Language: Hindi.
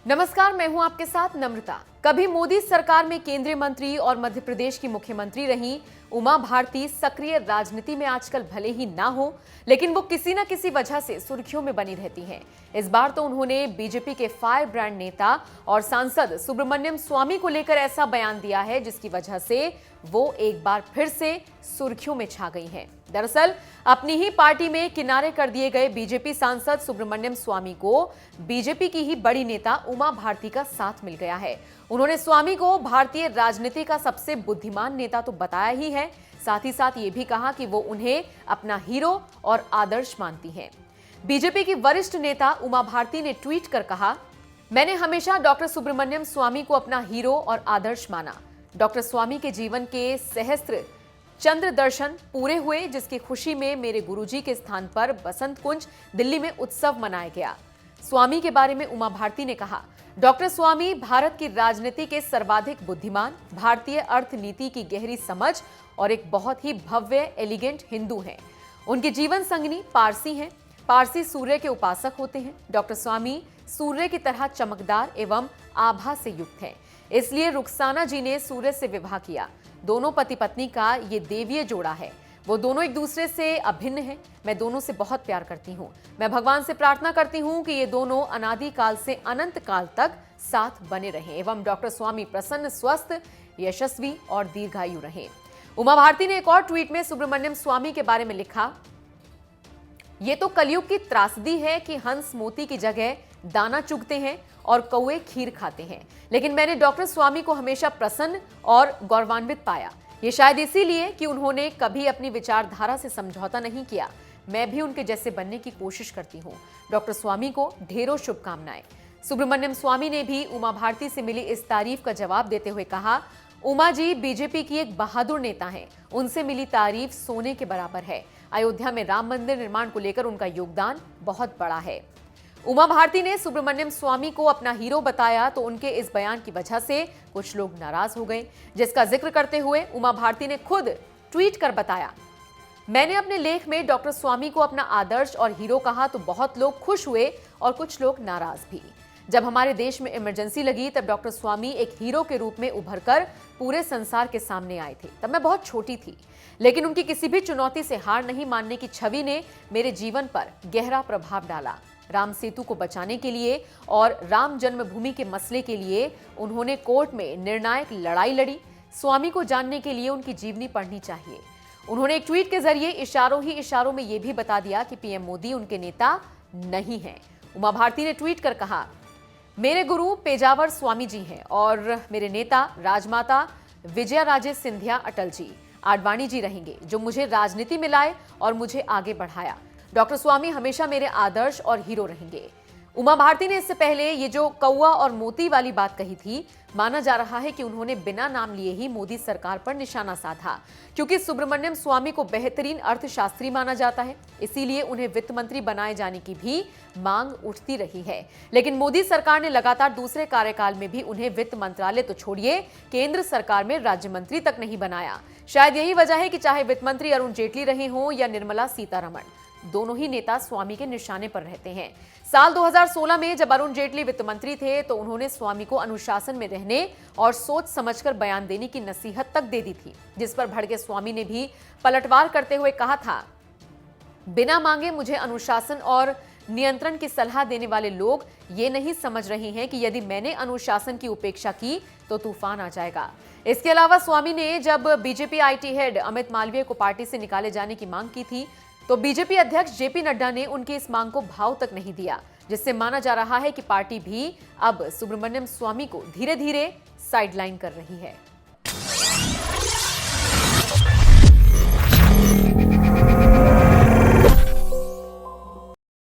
नमस्कार, मैं हूं आपके साथ नम्रता। कभी मोदी सरकार में केंद्रीय मंत्री और मध्य प्रदेश की मुख्यमंत्री रही उमा भारती सक्रिय राजनीति में आजकल भले ही ना हो, लेकिन वो किसी न किसी वजह से सुर्खियों में बनी रहती हैं। इस बार तो उन्होंने बीजेपी के फायर ब्रांड नेता और सांसद सुब्रमण्यम स्वामी को लेकर ऐसा बयान दिया है जिसकी वजह से वो एक बार फिर से सुर्खियों में छा गई हैं। दरअसल अपनी ही पार्टी में किनारे कर दिए गए बीजेपी सांसद सुब्रमण्यम स्वामी को बीजेपी की ही बड़ी नेता उमा भारती का साथ मिल गया है। उन्होंने स्वामी को भारतीय राजनीति का सबसे बुद्धिमान नेता तो बताया ही है, साथ ही साथ ये भी कहा कि वो उन्हें अपना हीरो और आदर्श मानती हैं। बीजेपी की वरिष्ठ नेता उमा भारती ने ट्वीट कर कहा, मैंने हमेशा डॉक्टर सुब्रमण्यम स्वामी को अपना हीरो और आदर्श माना। डॉक्टर स्वामी के जीवन के सहस्त्र चंद्र दर्शन पूरे हुए, जिसकी खुशी में मेरे गुरुजी के स्थान पर बसंत कुंज दिल्ली में उत्सव मनाया गया। स्वामी के बारे में उमा भारती ने कहा, डॉक्टर स्वामी भारत की राजनीति के सर्वाधिक बुद्धिमान, भारतीय अर्थनीति की गहरी समझ और एक बहुत ही भव्य एलिगेंट हिंदू हैं। उनकी जीवन संगिनी पारसी हैं। पारसी सूर्य के उपासक होते हैं। डॉक्टर स्वामी सूर्य की तरह चमकदार एवं आभा से युक्त हैं। इसलिए रुखसाना जी ने सूर्य से विवाह किया। दोनों पति पत्नी का ये देवीय जोड़ा है। वो दोनों एक दूसरे से अभिन्न हैं। मैं दोनों से बहुत प्यार करती हूँ। मैं भगवान से प्रार्थना करती हूँ कि ये दोनों अनादि काल से अनंत काल तक साथ बने रहें एवं डॉक्टर स्वामी प्रसन्न, स्वस्थ, यशस्वी और दीर्घायु रहें। उमा भारती ने एक और ट्वीट में सुब्रमण्यम स्वामी के बारे में लिखा, ये तो कलयुग की त्रासदी है कि हंस मोती की जगह दाना चुगते हैं और कौवे खीर खाते हैं, लेकिन मैंने डॉक्टर स्वामी को हमेशा प्रसन्न और गौरवान्वित पाया। ये शायद इसीलिए कि उन्होंने कभी अपनी विचारधारा से समझौता नहीं किया। मैं भी उनके जैसे बनने की कोशिश करती हूँ। डॉक्टर स्वामी को ढेरों शुभकामनाएं। सुब्रमण्यम स्वामी ने भी उमा भारती से मिली इस तारीफ का जवाब देते हुए कहा, उमा जी बीजेपी की एक बहादुर नेता हैं। उनसे मिली तारीफ सोने के बराबर है। अयोध्या में राम मंदिर निर्माण को लेकर उनका योगदान बहुत बड़ा है। उमा भारती ने सुब्रमण्यम स्वामी को अपना हीरो बताया तो उनके इस बयान की वजह से कुछ लोग नाराज हो गए, जिसका जिक्र करते हुए उमा भारती ने खुद ट्वीट कर बताया, मैंने अपने लेख में डॉक्टर स्वामी को अपना आदर्श और हीरो कहा तो बहुत लोग खुश हुए और कुछ लोग नाराज भी। जब हमारे देश में इमरजेंसी लगी तब डॉक्टर स्वामी एक हीरो के रूप में उभर कर पूरे संसार के सामने आए थे। तब मैं बहुत छोटी थी, लेकिन उनकी किसी भी चुनौती से हार नहीं मानने की छवि ने मेरे जीवन पर गहरा प्रभाव डाला। राम सेतु को बचाने के लिए और राम जन्मभूमि के मसले के लिए उन्होंने कोर्ट में निर्णायक लड़ाई लड़ी। स्वामी को जानने के लिए उनकी जीवनी पढ़नी चाहिए। उन्होंने एक ट्वीट के जरिए इशारों ही इशारों में यह भी बता दिया कि पीएम मोदी उनके नेता नहीं हैं। उमा भारती ने ट्वीट कर कहा, मेरे गुरु पेजावर स्वामी जी हैं और मेरे नेता राजमाता विजया राजे सिंधिया अटल जी आडवाणी जी रहेंगे, जो मुझे राजनीति में लाए और मुझे आगे बढ़ाया। डॉक्टर स्वामी हमेशा मेरे आदर्श और हीरो रहेंगे। उमा भारती ने इससे पहले ये जो कौवा और मोती वाली बात कही थी, माना जा रहा है कि उन्होंने बिना नाम लिए ही मोदी सरकार पर निशाना साधा, क्योंकि सुब्रमण्यम स्वामी को बेहतरीन अर्थशास्त्री माना जाता है। इसीलिए उन्हें वित्त मंत्री बनाए जाने की भी मांग उठती रही है। लेकिन मोदी सरकार ने लगातार दूसरे कार्यकाल में भी उन्हें वित्त मंत्रालय तो छोड़िए, केंद्र सरकार में राज्य मंत्री तक नहीं बनाया। शायद यही वजह है कि चाहे वित्त मंत्री अरुण जेटली रहे हों या निर्मला सीतारमण, दोनों ही नेता स्वामी के निशाने पर रहते हैं। साल 2016 में जब अरुण जेटली वित्त मंत्री थे तो उन्होंने स्वामी को अनुशासन में रहने और सोच समझकर बयान देने की नसीहत तक दे दी थी, जिस पर भड़के स्वामी ने भी पलटवार करते हुए कहा था, बिना मांगे मुझे अनुशासन और नियंत्रण की सलाह देने वाले लोग ये नहीं समझ रहे हैं कि यदि मैंने अनुशासन की उपेक्षा की तो तूफान आ जाएगा। इसके अलावा स्वामी ने जब BJP IT head Amit Malviya को पार्टी से निकाले जाने की मांग की थी तो बीजेपी अध्यक्ष जेपी नड्डा ने उनकी इस मांग को भाव तक नहीं दिया, जिससे माना जा रहा है कि पार्टी भी अब सुब्रमण्यम स्वामी को धीरे धीरे साइडलाइन कर रही है।